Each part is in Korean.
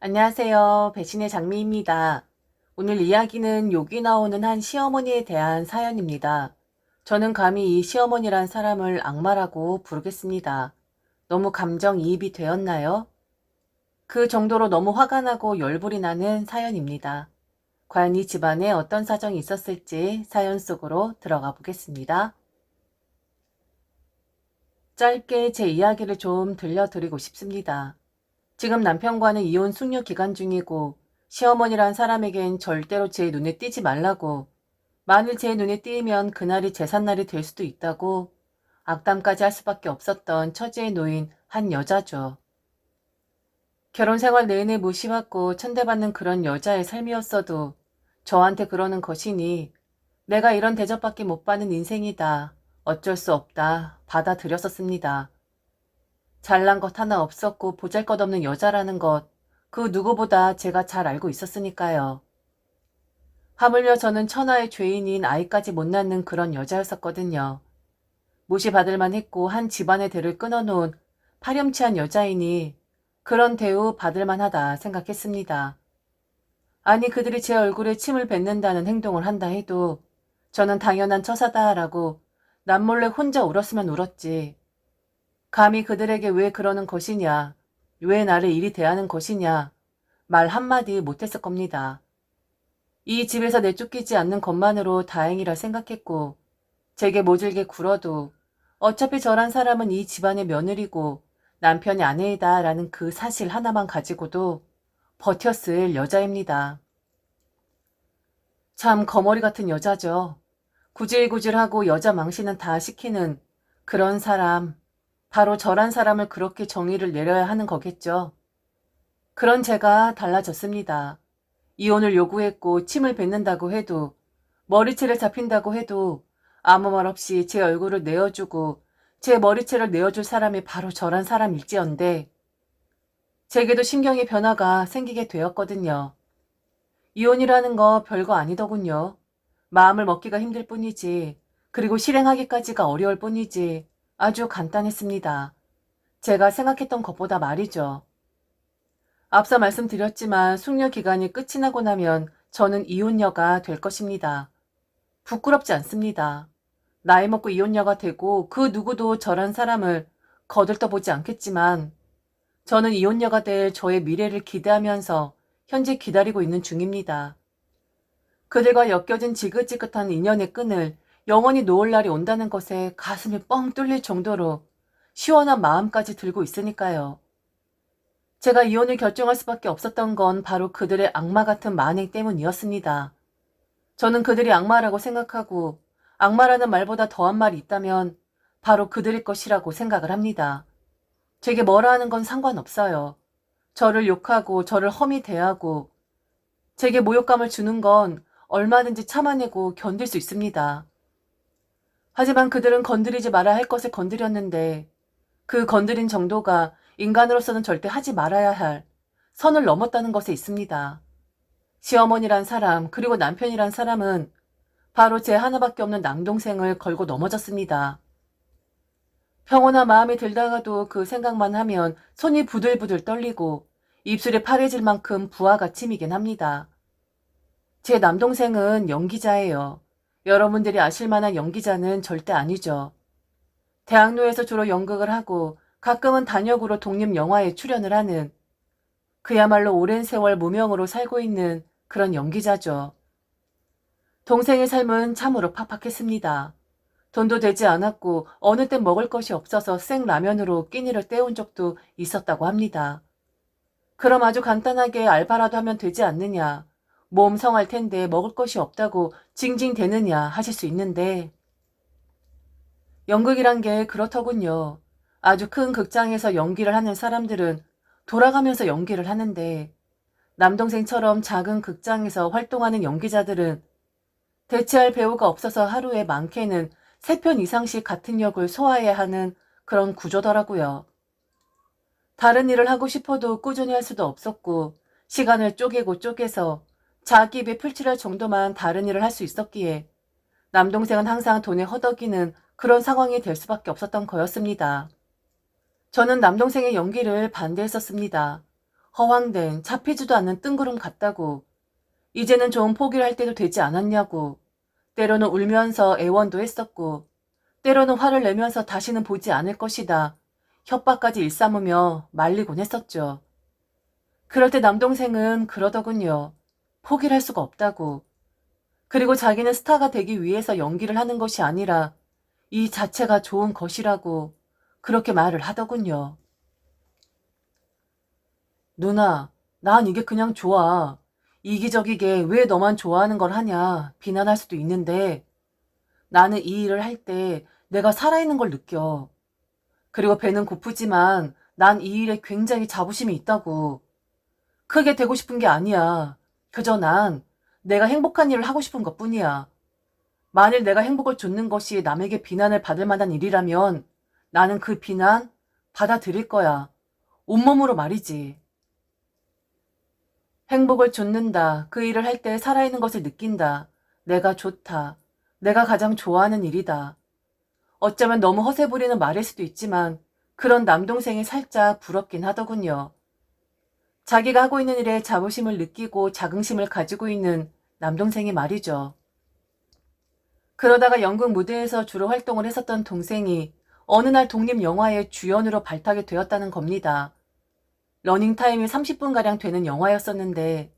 안녕하세요. 배신의 장미입니다. 오늘 이야기는 욕이 나오는 한 시어머니에 대한 사연입니다. 저는 감히 이 시어머니란 사람을 악마라고 부르겠습니다. 너무 감정이입이 되었나요? 그 정도로 너무 화가 나고 열불이 나는 사연입니다. 과연 이 집안에 어떤 사정이 있었을지 사연 속으로 들어가 보겠습니다. 짧게 제 이야기를 좀 들려드리고 싶습니다. 지금 남편과는 이혼 숙려 기간 중이고 시어머니란 사람에겐 절대로 제 눈에 띄지 말라고, 만일 제 눈에 띄면 그날이 제삿날이 될 수도 있다고 악담까지 할 수밖에 없었던 처지에 놓인 한 여자죠. 결혼 생활 내내 무시받고 천대받는 그런 여자의 삶이었어도 저한테 그러는 것이니 내가 이런 대접밖에 못 받는 인생이다, 어쩔 수 없다 받아들였었습니다. 잘난 것 하나 없었고 보잘것없는 여자라는 것, 그 누구보다 제가 잘 알고 있었으니까요. 하물며 저는 천하의 죄인인 아이까지 못 낳는 그런 여자였었거든요. 무시받을 만했고 한 집안의 대를 끊어놓은 파렴치한 여자이니 그런 대우 받을 만하다 생각했습니다. 아니, 그들이 제 얼굴에 침을 뱉는다는 행동을 한다 해도 저는 당연한 처사다라고 남몰래 혼자 울었으면 울었지. 감히 그들에게 왜 그러는 것이냐, 왜 나를 이리 대하는 것이냐, 말 한마디 못했을 겁니다. 이 집에서 내쫓기지 않는 것만으로 다행이라 생각했고, 제게 모질게 굴어도 어차피 저란 사람은 이 집안의 며느리고 남편이 아내이다라는 그 사실 하나만 가지고도 버텼을 여자입니다. 참 거머리 같은 여자죠. 구질구질하고 여자 망신은 다 시키는 그런 사람, 바로 저란 사람을 그렇게 정의를 내려야 하는 거겠죠. 그런 제가 달라졌습니다. 이혼을 요구했고 침을 뱉는다고 해도, 머리채를 잡힌다고 해도 아무 말 없이 제 얼굴을 내어주고 제 머리채를 내어줄 사람이 바로 저란 사람일지언데 제게도 심경의 변화가 생기게 되었거든요. 이혼이라는 거 별거 아니더군요. 마음을 먹기가 힘들 뿐이지, 그리고 실행하기까지가 어려울 뿐이지 아주 간단했습니다. 제가 생각했던 것보다 말이죠. 앞서 말씀드렸지만 숙려 기간이 끝이 나고 나면 저는 이혼녀가 될 것입니다. 부끄럽지 않습니다. 나이 먹고 이혼녀가 되고 그 누구도 저란 사람을 거들떠보지 않겠지만 저는 이혼녀가 될 저의 미래를 기대하면서 현재 기다리고 있는 중입니다. 그들과 엮여진 지긋지긋한 인연의 끈을 영원히 놓을 날이 온다는 것에 가슴이 뻥 뚫릴 정도로 시원한 마음까지 들고 있으니까요. 제가 이혼을 결정할 수밖에 없었던 건 바로 그들의 악마 같은 만행 때문이었습니다. 저는 그들이 악마라고 생각하고 악마라는 말보다 더한 말이 있다면 바로 그들일 것이라고 생각을 합니다. 제게 뭐라 하는 건 상관없어요. 저를 욕하고 저를 험히 대하고 제게 모욕감을 주는 건 얼마든지 참아내고 견딜 수 있습니다. 하지만 그들은 건드리지 말아야 할 것을 건드렸는데 그 건드린 정도가 인간으로서는 절대 하지 말아야 할 선을 넘었다는 것에 있습니다. 시어머니란 사람, 그리고 남편이란 사람은 바로 제 하나밖에 없는 남동생을 걸고 넘어졌습니다. 평온한 마음이 들다가도 그 생각만 하면 손이 부들부들 떨리고 입술이 파래질 만큼 부하가 치미긴 합니다. 제 남동생은 연기자예요. 여러분들이 아실 만한 연기자는 절대 아니죠. 대학로에서 주로 연극을 하고 가끔은 단역으로 독립영화에 출연을 하는, 그야말로 오랜 세월 무명으로 살고 있는 그런 연기자죠. 동생의 삶은 참으로 팍팍했습니다. 돈도 되지 않았고 어느 땐 먹을 것이 없어서 생라면으로 끼니를 때운 적도 있었다고 합니다. 그럼 아주 간단하게 알바라도 하면 되지 않느냐, 몸 성할 텐데 먹을 것이 없다고 징징대느냐 하실 수 있는데, 연극이란 게 그렇더군요. 아주 큰 극장에서 연기를 하는 사람들은 돌아가면서 연기를 하는데, 남동생처럼 작은 극장에서 활동하는 연기자들은 대체할 배우가 없어서 하루에 많게는 3편 이상씩 같은 역을 소화해야 하는 그런 구조더라고요. 다른 일을 하고 싶어도 꾸준히 할 수도 없었고 시간을 쪼개고 쪼개서 자기 입에 풀칠할 정도만 다른 일을 할 수 있었기에 남동생은 항상 돈에 허덕이는 그런 상황이 될 수밖에 없었던 거였습니다. 저는 남동생의 연기를 반대했었습니다. 허황된 잡히지도 않는 뜬구름 같다고. 이제는 좀 포기를 할 때도 되지 않았냐고. 때로는 울면서 애원도 했었고 때로는 화를 내면서 다시는 보지 않을 것이다. 협박까지 일삼으며 말리곤 했었죠. 그럴 때 남동생은 그러더군요. 포기를 할 수가 없다고. 그리고 자기는 스타가 되기 위해서 연기를 하는 것이 아니라 이 자체가 좋은 것이라고 그렇게 말을 하더군요. 누나, 난 이게 그냥 좋아. 이기적이게 왜 너만 좋아하는 걸 하냐 비난할 수도 있는데 나는 이 일을 할 때 내가 살아있는 걸 느껴. 그리고 배는 고프지만 난 이 일에 굉장히 자부심이 있다고. 크게 되고 싶은 게 아니야. 그저 난 내가 행복한 일을 하고 싶은 것뿐이야. 만일 내가 행복을 줬는 것이 남에게 비난을 받을 만한 일이라면 나는 그 비난 받아들일 거야. 온몸으로 말이지. 행복을 줬는다. 그 일을 할 때 살아있는 것을 느낀다. 내가 좋다. 내가 가장 좋아하는 일이다. 어쩌면 너무 허세 부리는 말일 수도 있지만 그런 남동생이 살짝 부럽긴 하더군요. 자기가 하고 있는 일에 자부심을 느끼고 자긍심을 가지고 있는 남동생이 말이죠. 그러다가 연극 무대에서 주로 활동을 했었던 동생이 어느 날 독립영화의 주연으로 발탁이 되었다는 겁니다. 러닝타임이 30분가량 되는 영화였었는데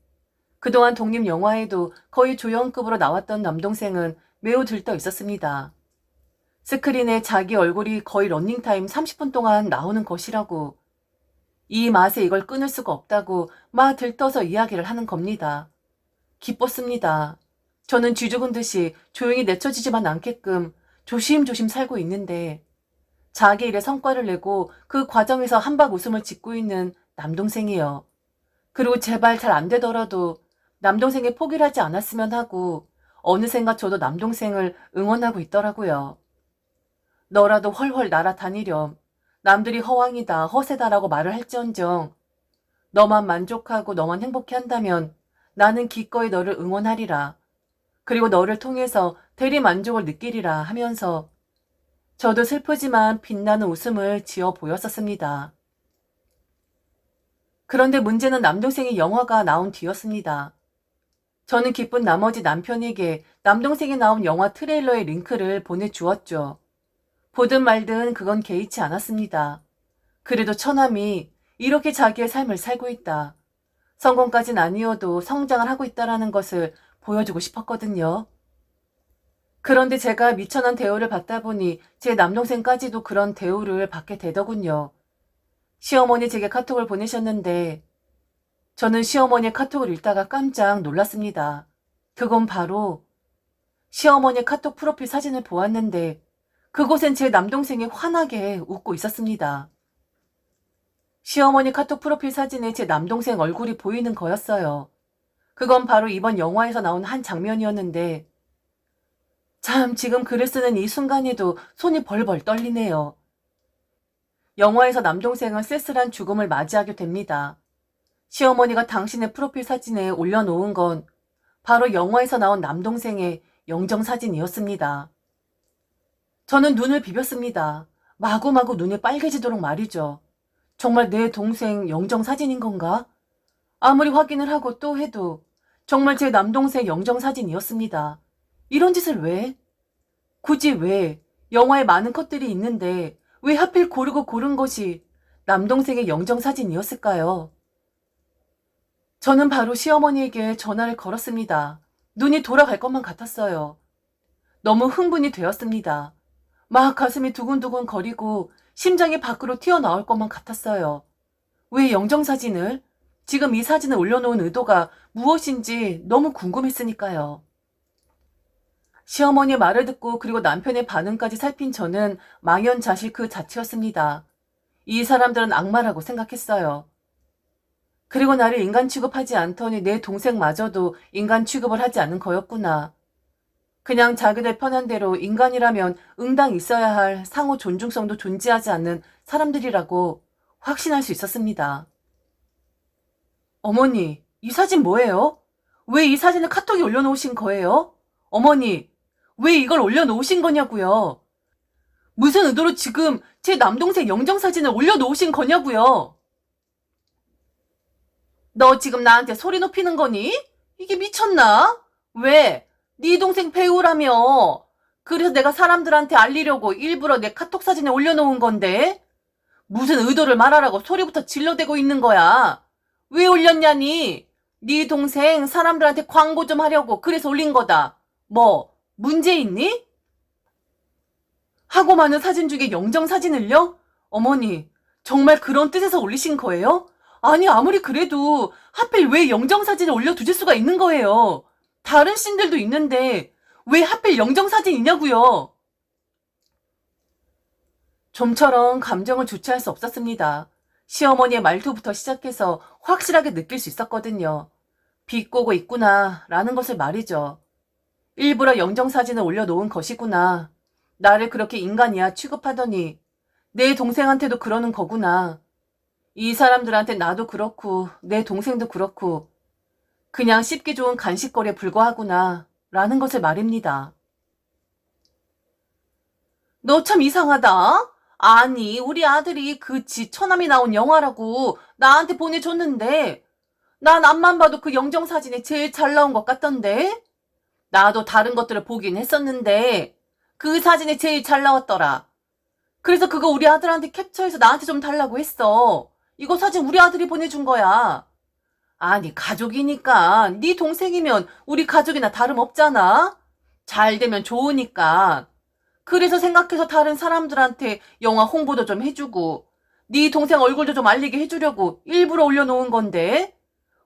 그동안 독립영화에도 거의 조연급으로 나왔던 남동생은 매우 들떠 있었습니다. 스크린에 자기 얼굴이 거의 러닝타임 30분 동안 나오는 것이라고. 이 맛에 이걸 끊을 수가 없다고 막 들떠서 이야기를 하는 겁니다. 기뻤습니다. 저는 쥐죽은 듯이 조용히 내쳐지지만 않게끔 조심조심 살고 있는데 자기 일에 성과를 내고 그 과정에서 한박 웃음을 짓고 있는 남동생이요. 그리고 제발 잘 안 되더라도 남동생이 포기를 하지 않았으면 하고 어느샌가 저도 남동생을 응원하고 있더라고요. 너라도 훨훨 날아다니렴. 남들이 허황이다, 허세다라고 말을 할지언정 너만 만족하고 너만 행복해 한다면 나는 기꺼이 너를 응원하리라. 그리고 너를 통해서 대리 만족을 느끼리라 하면서 저도 슬프지만 빛나는 웃음을 지어 보였었습니다. 그런데 문제는 남동생의 영화가 나온 뒤였습니다. 저는 기쁜 나머지 남편에게 남동생이 나온 영화 트레일러의 링크를 보내주었죠. 보든 말든 그건 개의치 않았습니다. 그래도 처남이 이렇게 자기의 삶을 살고 있다. 성공까진 아니어도 성장을 하고 있다라는 것을 보여주고 싶었거든요. 그런데 제가 미천한 대우를 받다 보니 제 남동생까지도 그런 대우를 받게 되더군요. 시어머니 제게 카톡을 보내셨는데 저는 시어머니의 카톡을 읽다가 깜짝 놀랐습니다. 그건 바로 시어머니의 카톡 프로필 사진을 보았는데 그곳엔 제 남동생이 환하게 웃고 있었습니다. 시어머니 카톡 프로필 사진에 제 남동생 얼굴이 보이는 거였어요. 그건 바로 이번 영화에서 나온 한 장면이었는데 참 지금 글을 쓰는 이 순간에도 손이 벌벌 떨리네요. 영화에서 남동생은 쓸쓸한 죽음을 맞이하게 됩니다. 시어머니가 당신의 프로필 사진에 올려놓은 건 바로 영화에서 나온 남동생의 영정사진이었습니다. 저는 눈을 비볐습니다. 마구마구 눈이 빨개지도록 말이죠. 정말 내 동생 영정사진인 건가? 아무리 확인을 하고 또 해도 정말 제 남동생 영정사진이었습니다. 이런 짓을 왜? 굳이 왜? 영화에 많은 컷들이 있는데 왜 하필 고르고 고른 것이 남동생의 영정사진이었을까요? 저는 바로 시어머니에게 전화를 걸었습니다. 눈이 돌아갈 것만 같았어요. 너무 흥분이 되었습니다. 막 가슴이 두근두근 거리고 심장이 밖으로 튀어나올 것만 같았어요. 왜 영정사진을? 지금 이 사진을 올려놓은 의도가 무엇인지 너무 궁금했으니까요. 시어머니의 말을 듣고 그리고 남편의 반응까지 살핀 저는 망연자실 그 자체였습니다. 이 사람들은 악마라고 생각했어요. 그리고 나를 인간 취급하지 않더니 내 동생마저도 인간 취급을 하지 않은 거였구나. 그냥 자기들 편한 대로 인간이라면 응당 있어야 할 상호 존중성도 존재하지 않는 사람들이라고 확신할 수 있었습니다. 어머니, 이 사진 뭐예요? 왜 이 사진을 카톡에 올려놓으신 거예요? 어머니, 왜 이걸 올려놓으신 거냐고요? 무슨 의도로 지금 제 남동생 영정사진을 올려놓으신 거냐고요? 너 지금 나한테 소리 높이는 거니? 이게 미쳤나? 왜? 네 동생 배우라며. 그래서 내가 사람들한테 알리려고 일부러 내 카톡 사진에 올려놓은 건데 무슨 의도를 말하라고 소리부터 질러대고 있는 거야. 왜 올렸냐니? 네 동생 사람들한테 광고 좀 하려고 그래서 올린 거다. 뭐 문제 있니? 하고 많은 사진 중에 영정사진을요? 어머니, 정말 그런 뜻에서 올리신 거예요? 아니, 아무리 그래도 하필 왜 영정사진을 올려두실 수가 있는 거예요? 다른 씬들도 있는데 왜 하필 영정사진이냐고요? 좀처럼 감정을 주체할 수 없었습니다. 시어머니의 말투부터 시작해서 확실하게 느낄 수 있었거든요. 비꼬고 있구나 라는 것을 말이죠. 일부러 영정사진을 올려놓은 것이구나. 나를 그렇게 인간이야 취급하더니 내 동생한테도 그러는 거구나. 이 사람들한테 나도 그렇고 내 동생도 그렇고 그냥 씹기 좋은 간식거리에 불과하구나 라는 것을 말입니다. 너 참 이상하다. 아니 우리 아들이 그 지 처남이 나온 영화라고 나한테 보내줬는데 난 앞만 봐도 그 영정사진이 제일 잘 나온 것 같던데. 나도 다른 것들을 보긴 했었는데 그 사진이 제일 잘 나왔더라. 그래서 그거 우리 아들한테 캡처해서 나한테 좀 달라고 했어. 이거 사진 우리 아들이 보내준 거야. 아니 가족이니까 네 동생이면 우리 가족이나 다름없잖아. 잘 되면 좋으니까. 그래서 생각해서 다른 사람들한테 영화 홍보도 좀 해주고 네 동생 얼굴도 좀 알리게 해주려고 일부러 올려놓은 건데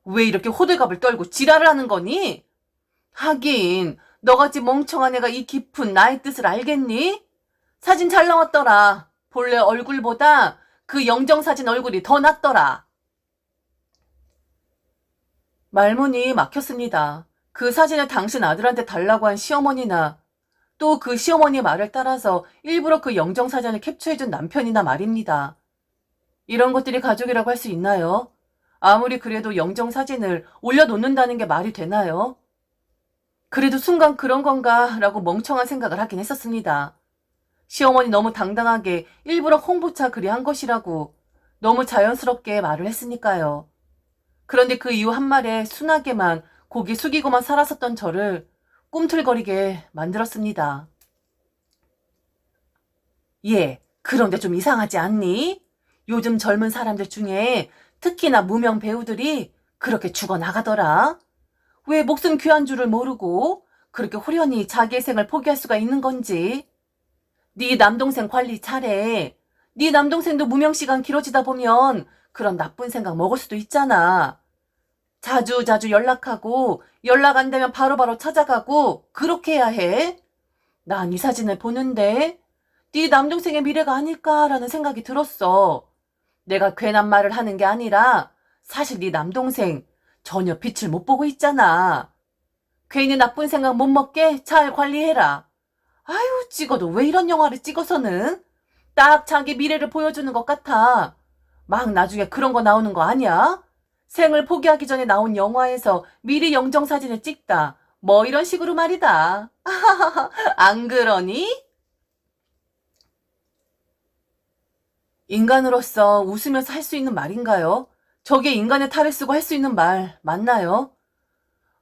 왜 이렇게 호들갑을 떨고 지랄을 하는 거니? 하긴 너같이 멍청한 애가 이 깊은 나의 뜻을 알겠니? 사진 잘 나왔더라. 본래 얼굴보다 그 영정사진 얼굴이 더 낫더라. 말문이 막혔습니다. 그 사진을 당신 아들한테 달라고 한 시어머니나 또 그 시어머니의 말을 따라서 일부러 그 영정사진을 캡처해준 남편이나 말입니다. 이런 것들이 가족이라고 할 수 있나요? 아무리 그래도 영정사진을 올려놓는다는 게 말이 되나요? 그래도 순간 그런 건가 라고 멍청한 생각을 하긴 했었습니다. 시어머니 너무 당당하게 일부러 홍보차 글이 한 것이라고 너무 자연스럽게 말을 했으니까요. 그런데 그 이후 한 말에 순하게만 고개 숙이고만 살았었던 저를 꿈틀거리게 만들었습니다. 예, 그런데 좀 이상하지 않니? 요즘 젊은 사람들 중에 특히나 무명 배우들이 그렇게 죽어나가더라. 왜 목숨 귀한 줄을 모르고 그렇게 호련히 자기의 생을 포기할 수가 있는 건지. 네 남동생 관리 잘해. 네 남동생도 무명 시간 길어지다 보면 그런 나쁜 생각 먹을 수도 있잖아. 자주 연락하고 연락 안 되면 바로바로 찾아가고 그렇게 해야 해. 난 이 사진을 보는데 네 남동생의 미래가 아닐까라는 생각이 들었어. 내가 괜한 말을 하는 게 아니라 사실 네 남동생 전혀 빛을 못 보고 있잖아. 괜히 나쁜 생각 못 먹게 잘 관리해라. 아유, 찍어도 왜 이런 영화를 찍어서는? 딱 자기 미래를 보여주는 것 같아. 막 나중에 그런 거 나오는 거 아니야? 생을 포기하기 전에 나온 영화에서 미리 영정사진을 찍다. 뭐 이런 식으로 말이다. 안 그러니? 인간으로서 웃으면서 할 수 있는 말인가요? 저게 인간의 탈을 쓰고 할 수 있는 말 맞나요?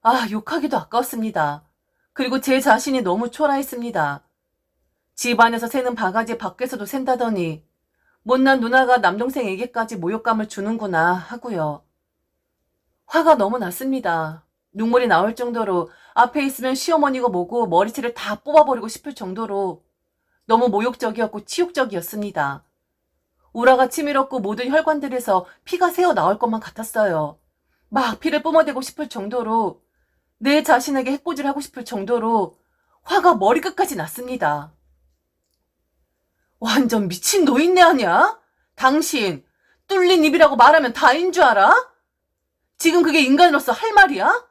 아, 욕하기도 아까웠습니다. 그리고 제 자신이 너무 초라했습니다. 집안에서 새는 바가지 밖에서도 샌다더니 못난 누나가 남동생에게까지 모욕감을 주는구나 하고요. 화가 너무 났습니다. 눈물이 나올 정도로 앞에 있으면 시어머니고 뭐고 머리채를 다 뽑아버리고 싶을 정도로 너무 모욕적이었고 치욕적이었습니다. 우라가 치밀었고 모든 혈관들에서 피가 새어 나올 것만 같았어요. 막 피를 뿜어대고 싶을 정도로 내 자신에게 해코지를 하고 싶을 정도로 화가 머리끝까지 났습니다. 완전 미친 노인네 아냐? 당신 뚫린 입이라고 말하면 다인 줄 알아? 지금 그게 인간으로서 할 말이야?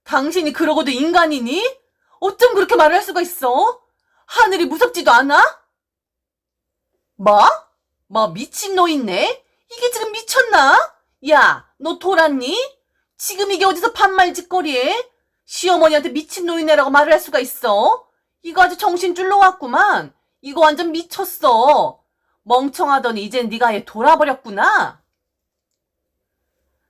당신이 그러고도 인간이니? 어쩜 그렇게 말을 할 수가 있어? 하늘이 무섭지도 않아? 뭐? 뭐 미친 노인네? 이게 지금 미쳤나? 야, 너 돌았니? 지금 이게 어디서 반말 짓거리에? 시어머니한테 미친 노인네라고 말을 할 수가 있어? 이거 아주 정신줄 놓았구만. 이거 완전 미쳤어. 멍청하더니 이젠 네가 얘 돌아버렸구나.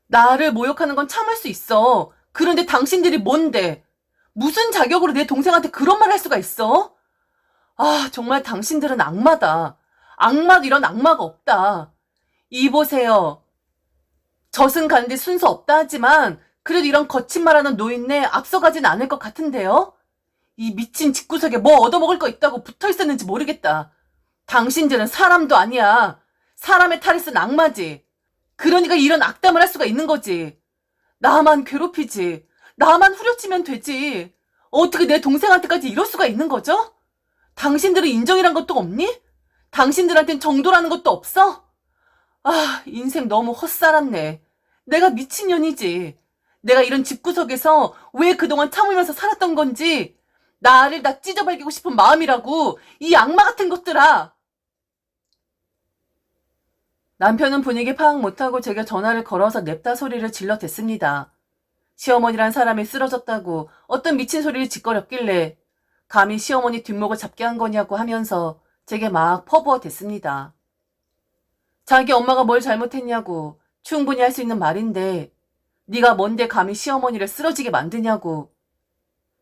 나를 모욕하는 건 참을 수 있어. 그런데 당신들이 뭔데? 무슨 자격으로 내 동생한테 그런 말 할 수가 있어? 아, 정말 당신들은 악마다. 악마 이런 악마가 없다. 이 보세요. 젖은 가는데 순서 없다 하지만 그래도 이런 거친 말하는 노인네 앞서가진 않을 것 같은데요? 이 미친 집구석에 뭐 얻어먹을 거 있다고 붙어 있었는지 모르겠다. 당신들은 사람도 아니야. 사람의 탈을 쓴 악마지. 그러니까 이런 악담을 할 수가 있는 거지. 나만 괴롭히지. 나만 후려치면 되지. 어떻게 내 동생한테까지 이럴 수가 있는 거죠? 당신들은 인정이란 것도 없니? 당신들한텐 정도라는 것도 없어? 아, 인생 너무 헛살았네. 내가 미친년이지. 내가 이런 집구석에서 왜 그동안 참으면서 살았던 건지 나를 다 찢어발기고 싶은 마음이라고, 이 악마 같은 것들아. 남편은 분위기 파악 못하고 제게 전화를 걸어서 냅다 소리를 질러댔습니다. 시어머니란 사람이 쓰러졌다고 어떤 미친 소리를 짓거렸길래 감히 시어머니 뒷목을 잡게 한 거냐고 하면서 제게 막 퍼부어 댔습니다. 자기 엄마가 뭘 잘못했냐고, 충분히 할 수 있는 말인데 네가 뭔데 감히 시어머니를 쓰러지게 만드냐고,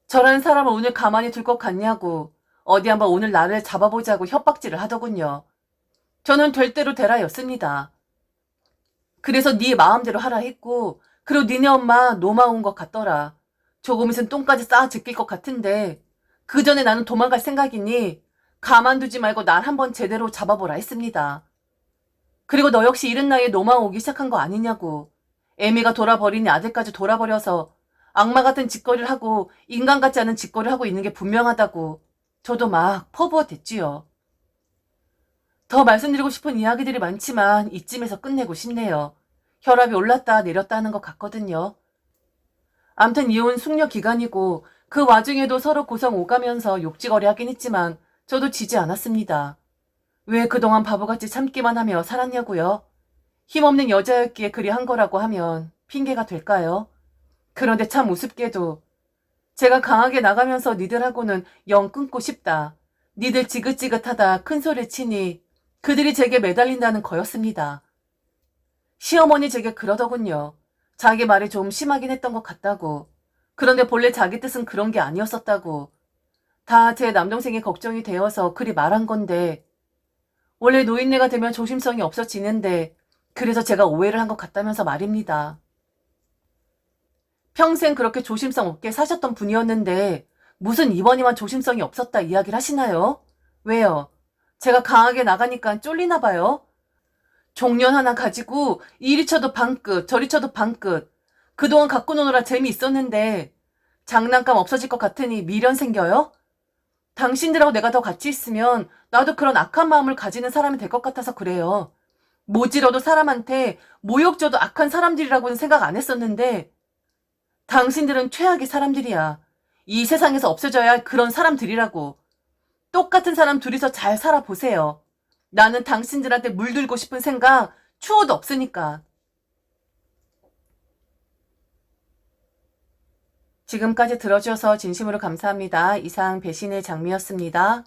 저라는 사람을 오늘 가만히 둘 것 같냐고, 어디 한번 오늘 나를 잡아보자고 협박질을 하더군요. 저는 될 대로 되라였습니다. 그래서 네 마음대로 하라 했고, 그리고 니네 엄마 노마운 것 같더라. 조금 있으면 똥까지 쌓아 제낄 것 같은데 그 전에 나는 도망갈 생각이니 가만두지 말고 날 한번 제대로 잡아보라 했습니다. 그리고 너 역시 이른 나이에 노마운 오기 시작한 거 아니냐고. 애미가 돌아버리니 아들까지 돌아버려서 악마 같은 짓거리를 하고 인간 같지 않은 짓거리를 하고 있는 게 분명하다고 저도 막 퍼부어 댔지요. 더 말씀드리고 싶은 이야기들이 많지만 이쯤에서 끝내고 싶네요. 혈압이 올랐다 내렸다 하는 것 같거든요. 암튼 이혼 숙려 기간이고 그 와중에도 서로 고성 오가면서 욕지거리 하긴 했지만 저도 지지 않았습니다. 왜 그동안 바보같이 참기만 하며 살았냐고요? 힘없는 여자였기에 그리 한 거라고 하면 핑계가 될까요? 그런데 참 우습게도 제가 강하게 나가면서 니들하고는 영 끊고 싶다. 니들 지긋지긋하다 큰 소리 치니 그들이 제게 매달린다는 거였습니다. 시어머니 제게 그러더군요. 자기 말이 좀 심하긴 했던 것 같다고. 그런데 본래 자기 뜻은 그런 게 아니었었다고. 다 제 남동생이 걱정이 되어서 그리 말한 건데 원래 노인네가 되면 조심성이 없어지는데 그래서 제가 오해를 한 것 같다면서 말입니다. 평생 그렇게 조심성 없게 사셨던 분이었는데 무슨 이번이만 조심성이 없었다 이야기를 하시나요? 왜요? 제가 강하게 나가니까 쫄리나 봐요? 종련 하나 가지고 이리 쳐도 반끝 저리 쳐도 반끝. 그동안 갖고 노느라 재미있었는데 장난감 없어질 것 같으니 미련 생겨요? 당신들하고 내가 더 같이 있으면 나도 그런 악한 마음을 가지는 사람이 될 것 같아서 그래요. 모질어도 사람한테 모욕 줘도 악한 사람들이라고는 생각 안 했었는데 당신들은 최악의 사람들이야. 이 세상에서 없어져야 할 그런 사람들이라고. 똑같은 사람 둘이서 잘 살아보세요. 나는 당신들한테 물들고 싶은 생각 추호도 없으니까. 지금까지 들어주셔서 진심으로 감사합니다. 이상 배신의 장미였습니다.